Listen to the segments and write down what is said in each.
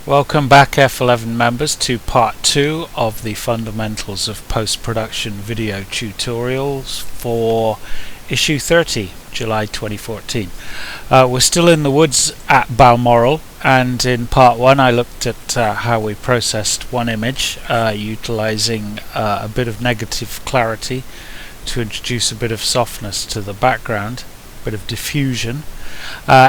Welcome back F11 members to part 2 of the fundamentals of post-production video tutorials for issue 30, July 2014. We're still in the woods at Balmoral, and in part 1 I looked at how we processed one image utilizing a bit of negative clarity to introduce a bit of softness to the background, a bit of diffusion.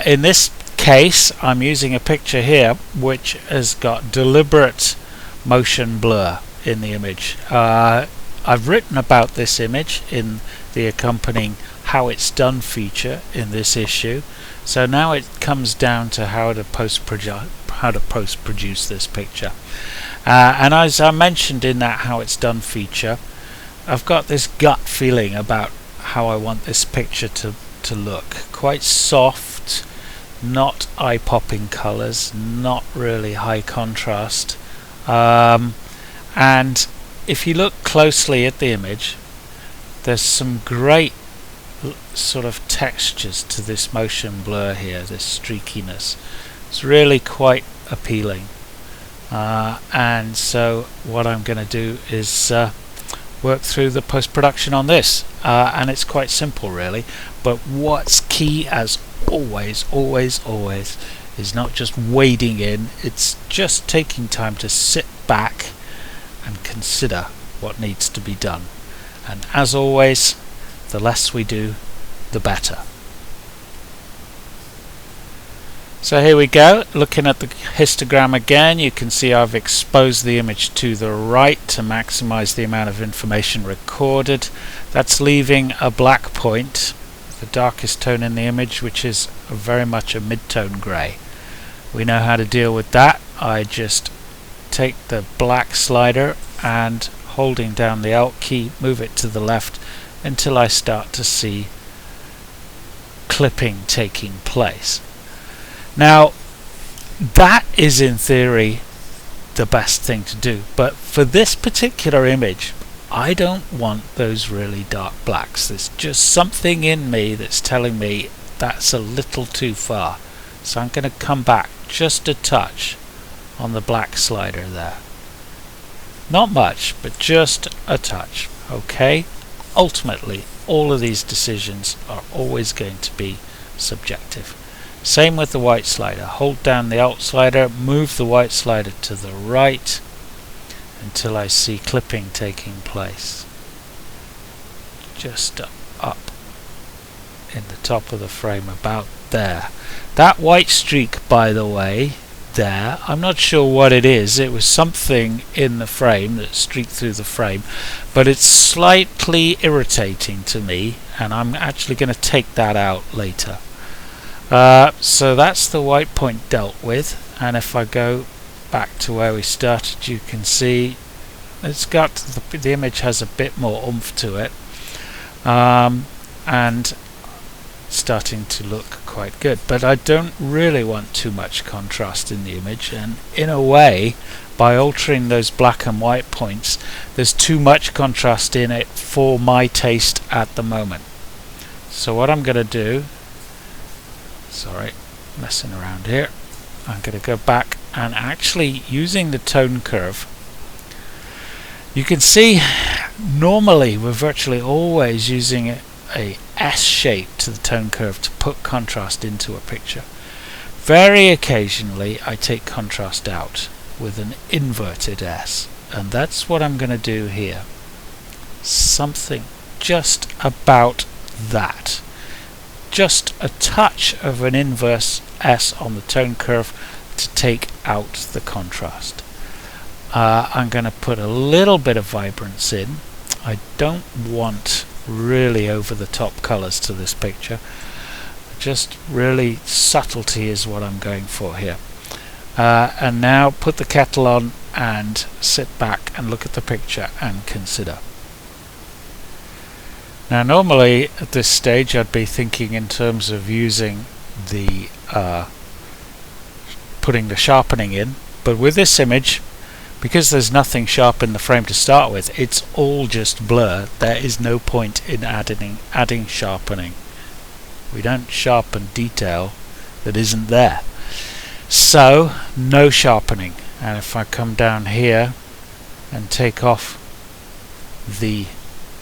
In this case I'm using a picture here which has got deliberate motion blur in the image. I've written about this image in the accompanying how it's done feature in this issue, so now it comes down to how to post-produce this picture. And as I mentioned in that how it's done feature, I've got this gut feeling about how I want this picture to look. Quite soft, not eye-popping colours, not really high contrast, and if you look closely at the image, there's some great sort of textures to this motion blur here, this streakiness. It's really quite appealing, and so what I'm going to do is work through the post-production on this, and it's quite simple really, but what's key as always is not just wading in, it's just taking time to sit back and consider what needs to be done. And as always, the less we do, the better. So here we go, looking at the histogram again, you can see I've exposed the image to the right to maximize the amount of information recorded. That's leaving a black point, the darkest tone in the image, which is very much a mid-tone grey. We know how to deal with that. I just take the black slider and holding down the Alt key move it to the left until I start to see clipping taking place. Now that is in theory the best thing to do, but for this particular image I don't want those really dark blacks. There's just something in me that's telling me that's a little too far, so I'm going to come back just a touch on the black slider there. Not much, but just a touch. Okay, ultimately all of these decisions are always going to be subjective. Same with the white slider. Hold down the Alt slider, move the white slider to the right until I see clipping taking place. Just up in the top of the frame, about there. That white streak, by the way, there, I'm not sure what it is. It was something in the frame that streaked through the frame, but it's slightly irritating to me, and I'm actually going to take that out later. So that's the white point dealt with, and if I go back to where we started, you can see it's got the image has a bit more oomph to it, and starting to look quite good, but I don't really want too much contrast in the image, and in a way by altering those black and white points there's too much contrast in it for my taste at the moment. So what I'm going to do, sorry, messing around here, I'm going to go back and actually using the tone curve. You can see normally we're virtually always using a S shape to the tone curve to put contrast into a picture. Very occasionally I take contrast out with an inverted S, and that's what I'm going to do here. Something just about that. Just a touch of an inverse S on the tone curve to take out the contrast. I'm going to put a little bit of vibrance in. I don't want really over the top colors to this picture, just really subtlety is what I'm going for here. And now put the kettle on and sit back and look at the picture and consider. Now normally at this stage I'd be thinking in terms of using the putting the sharpening in, but with this image, because there's nothing sharp in the frame to start with, it's all just blur. There is no point in adding sharpening. We don't sharpen detail that isn't there. So no sharpening. And if I come down here and take off the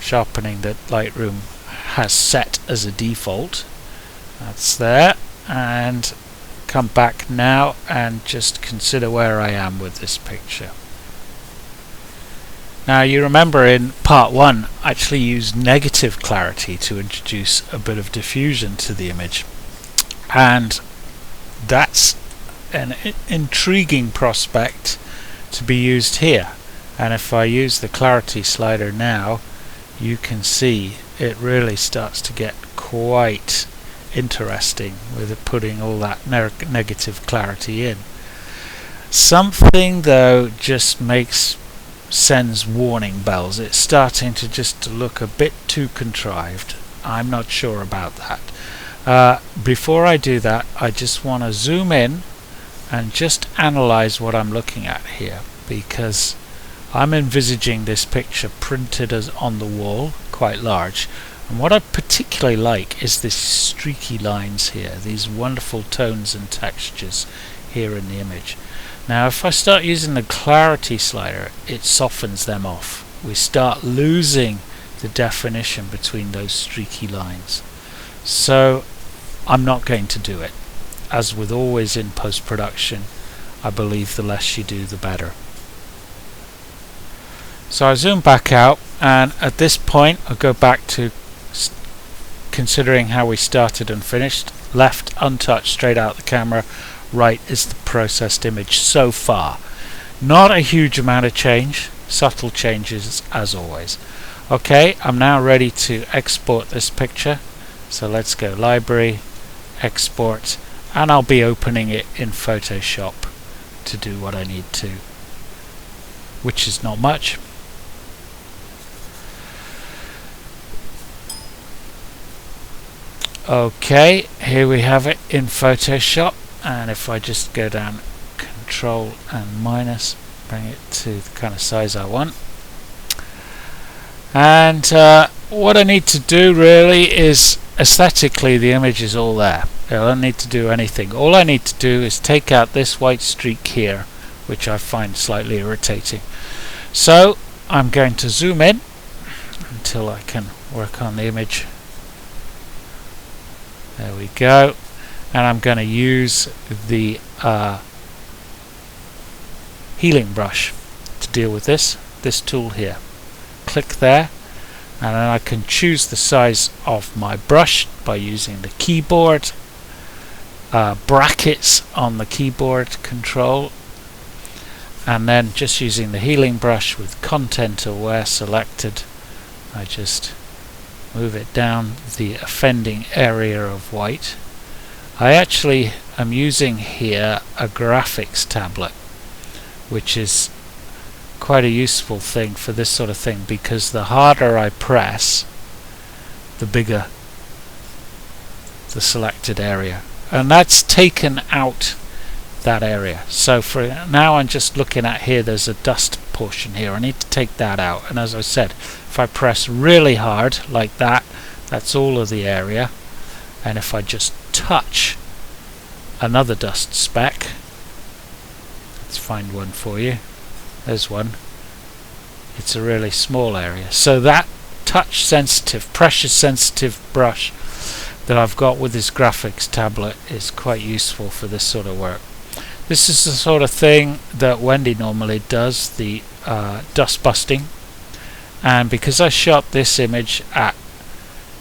sharpening that Lightroom has set as a default, that's there, and come back now and just consider where I am with this picture. Now you remember in part 1 I actually used negative clarity to introduce a bit of diffusion to the image, and that's an intriguing prospect to be used here. And if I use the clarity slider now, you can see it really starts to get quite interesting with it putting all that negative clarity in. Something though just sends warning bells. It's starting to just look a bit too contrived. I'm not sure about that. Before I do that, I just want to zoom in and just analyze what I'm looking at here, because I'm envisaging this picture printed as on the wall, quite large, and what I particularly like is these streaky lines here, these wonderful tones and textures here in the image. Now if I start using the clarity slider, it softens them off. We start losing the definition between those streaky lines. So I'm not going to do it. As with always in post-production, I believe the less you do, the better. So I zoom back out, and at this point I'll go back to considering how we started and finished. Left untouched, straight out the camera. Right is the processed image so far. Not a huge amount of change, subtle changes as always. Okay, I'm now ready to export this picture. So let's go Library, Export, and I'll be opening it in Photoshop to do what I need to, which is not much. Okay, here we have it in Photoshop, and if I just go down Control and minus, bring it to the kind of size I want. And what I need to do really is, aesthetically the image is all there. I don't need to do anything. All I need to do is take out this white streak here, which I find slightly irritating. So I'm going to zoom in until I can work on the image. There we go. And I'm going to use the healing brush to deal with this tool here. Click there, and then I can choose the size of my brush by using the keyboard brackets on the keyboard control, and then just using the healing brush with content aware selected, I just move it down the offending area of white. I actually am using here a graphics tablet, which is quite a useful thing for this sort of thing, because the harder I press, the bigger the selected area, and that's taken out that area. So for now I'm just looking at here, there's a dust portion here. I need to take that out, and as I said, if I press really hard like that, that's all of the area. And if I just touch another dust speck, let's find one for you, there's one, it's a really small area. So that touch sensitive, pressure sensitive brush that I've got with this graphics tablet is quite useful for this sort of work. This is the sort of thing that Wendy normally does, the dust busting, and because I shot this image at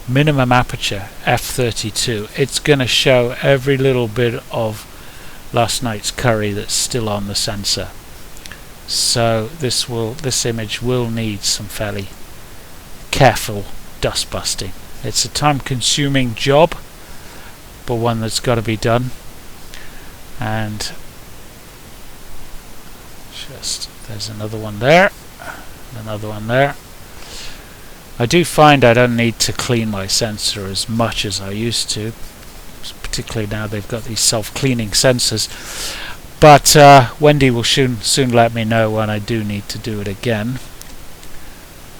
minimum aperture f32, it's going to show every little bit of last night's curry that's still on the sensor. So this image will need some fairly careful dust busting. It's a time-consuming job, but one that's got to be done. And just there's another one there, another one there. I do find I don't need to clean my sensor as much as I used to, particularly now they've got these self-cleaning sensors. But Wendy will soon let me know when I do need to do it again.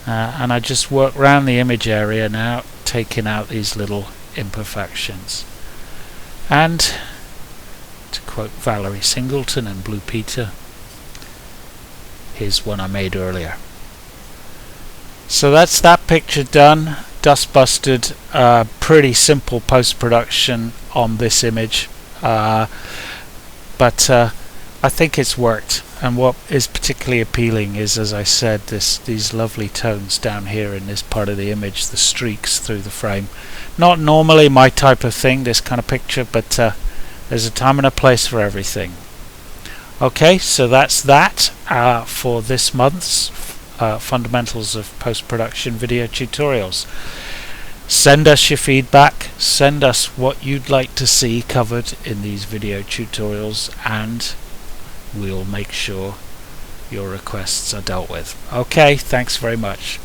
And I just work around the image area now, taking out these little imperfections. And to quote Valerie Singleton and Blue Peter. Here's one I made earlier. So that's that picture done, dust busted. Pretty simple post-production on this image, but I think it's worked. And what is particularly appealing is, as I said, these lovely tones down here in this part of the image, the streaks through the frame. Not normally my type of thing, this kind of picture, but there's a time and a place for everything. Okay, so that's that for this month's Fundamentals of Post-Production video tutorials. Send us your feedback, send us what you'd like to see covered in these video tutorials, and we'll make sure your requests are dealt with. Okay, thanks very much.